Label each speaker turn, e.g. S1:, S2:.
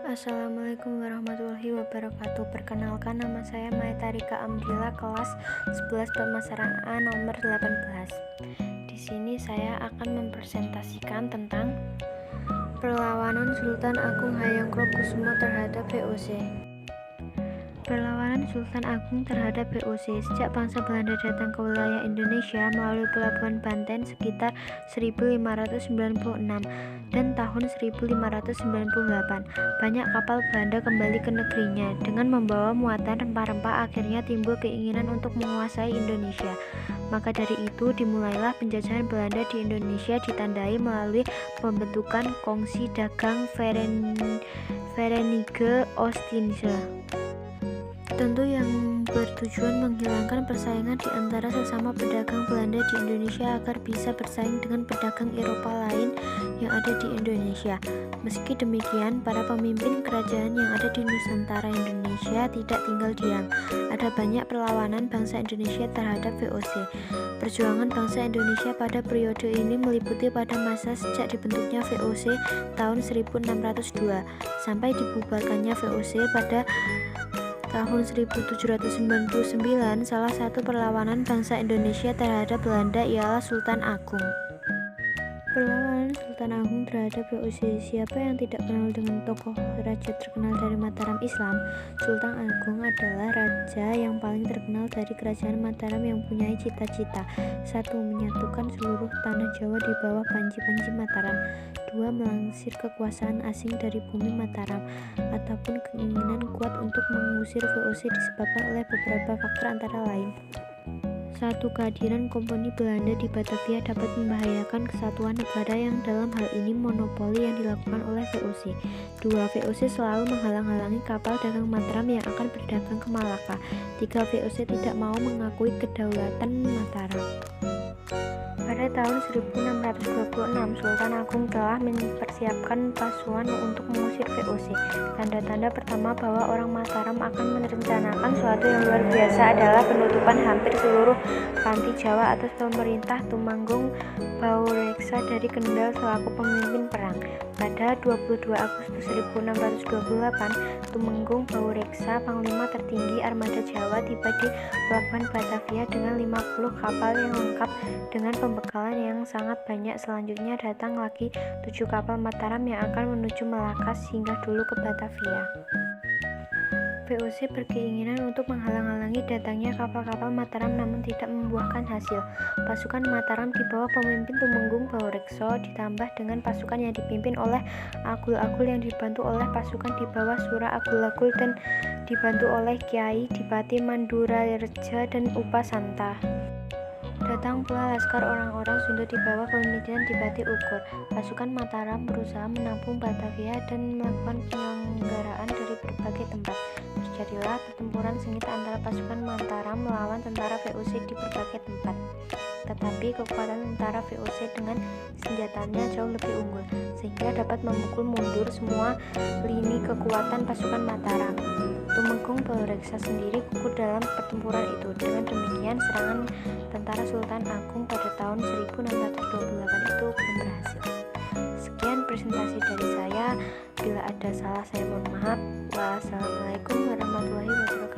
S1: Assalamualaikum warahmatullahi wabarakatuh. Perkenalkan, nama saya Maeta Rika Amdila, kelas 11 pemasaran A nomor 18. Di sini saya akan mempresentasikan tentang perlawanan Sultan Agung Hayangkrokusumo terhadap VOC. Perlawanan Sultan Agung terhadap VOC. Sejak bangsa Belanda datang ke wilayah Indonesia melalui pelabuhan Banten sekitar 1596 dan tahun 1598, banyak kapal Belanda kembali ke negerinya dengan membawa muatan rempah-rempah. Akhirnya timbul keinginan untuk menguasai Indonesia. Maka dari itu dimulailah penjajahan Belanda di Indonesia, ditandai melalui pembentukan Kongsi Dagang Verenigde Oostindisch. Tentu yang bertujuan menghilangkan persaingan di antara sesama pedagang Belanda di Indonesia agar bisa bersaing dengan pedagang Eropa lain yang ada di Indonesia. Meski demikian, para pemimpin kerajaan yang ada di Nusantara Indonesia tidak tinggal diam. Ada banyak perlawanan bangsa Indonesia terhadap VOC. Perjuangan bangsa Indonesia pada periode ini meliputi pada masa sejak dibentuknya VOC tahun 1602 sampai dibubarkannya VOC pada tahun 1799. Salah satu perlawanan bangsa Indonesia terhadap Belanda ialah Sultan Agung. Perlawanan Sultan Agung terhadap VOC. Siapa yang tidak kenal dengan tokoh raja terkenal dari Mataram Islam? Sultan Agung adalah raja yang paling terkenal dari kerajaan Mataram yang mempunyai cita-cita: 1. Menyatukan seluruh tanah Jawa di bawah panji-panji Mataram. 2. Melangsir kekuasaan asing dari bumi Mataram. Ataupun keinginan kuat untuk mengusir VOC disebabkan oleh beberapa faktor antara lain: 1. Kehadiran komponi Belanda di Batavia dapat membahayakan kesatuan negara yang dalam hal ini monopoli yang dilakukan oleh VOC. 2. VOC selalu menghalang-halangi kapal dagang Mataram yang akan berdagang ke Malaka. 3. VOC tidak mau mengakui kedaulatan Mataram. Pada tahun 1626, Sultan Agung telah mempersiapkan pasukan untuk mengusir VOC. Tanda-tanda pertama bahwa orang Mataram akan merencanakan sesuatu yang luar biasa adalah penutupan hampir seluruh panti Jawa atas pemerintah Tumenggung Baureksa dari Kendal selaku pemimpin perang. Pada 22 Agustus 1628, Tumenggung Baureksa, panglima tertinggi armada Jawa, tiba di pelabuhan Batavia dengan 50 kapal yang lengkap dengan pembekalan yang sangat banyak. Selanjutnya datang lagi 7 kapal Mataram yang akan menuju Malaka singgah dulu ke Batavia. VOC berkeinginan untuk menghalang-halangi datangnya kapal-kapal Mataram namun tidak membuahkan hasil. Pasukan Mataram di bawah pemimpin Tumenggung Baureksa ditambah dengan pasukan yang dipimpin oleh Agul-Agul yang dibantu oleh pasukan di bawah Surah Agul-Agul dan dibantu oleh Kiai Dipati Mandurareja dan Upasanta. Datang pula laskar orang-orang Sunda di bawah pemimpinan Dipati Ukur. Pasukan Mataram berusaha menampung Batavia dan melakukan penyelenggaraan dari berbagai tempat. Terjadilah pertempuran sengit antara pasukan Mataram melawan tentara VOC di berbagai tempat. Tetapi kekuatan tentara VOC dengan senjatanya jauh lebih unggul, sehingga dapat memukul mundur semua lini kekuatan pasukan Mataram. Tumenggung Baureksa sendiri gugur dalam pertempuran itu. Dengan demikian, serangan tentara Sultan Agung pada tahun 1628 itu belum berhasil. Sekian presentasi dari saya. Bila ada salah saya mohon maaf. Wassalamualaikum warahmatullahi wabarakatuh.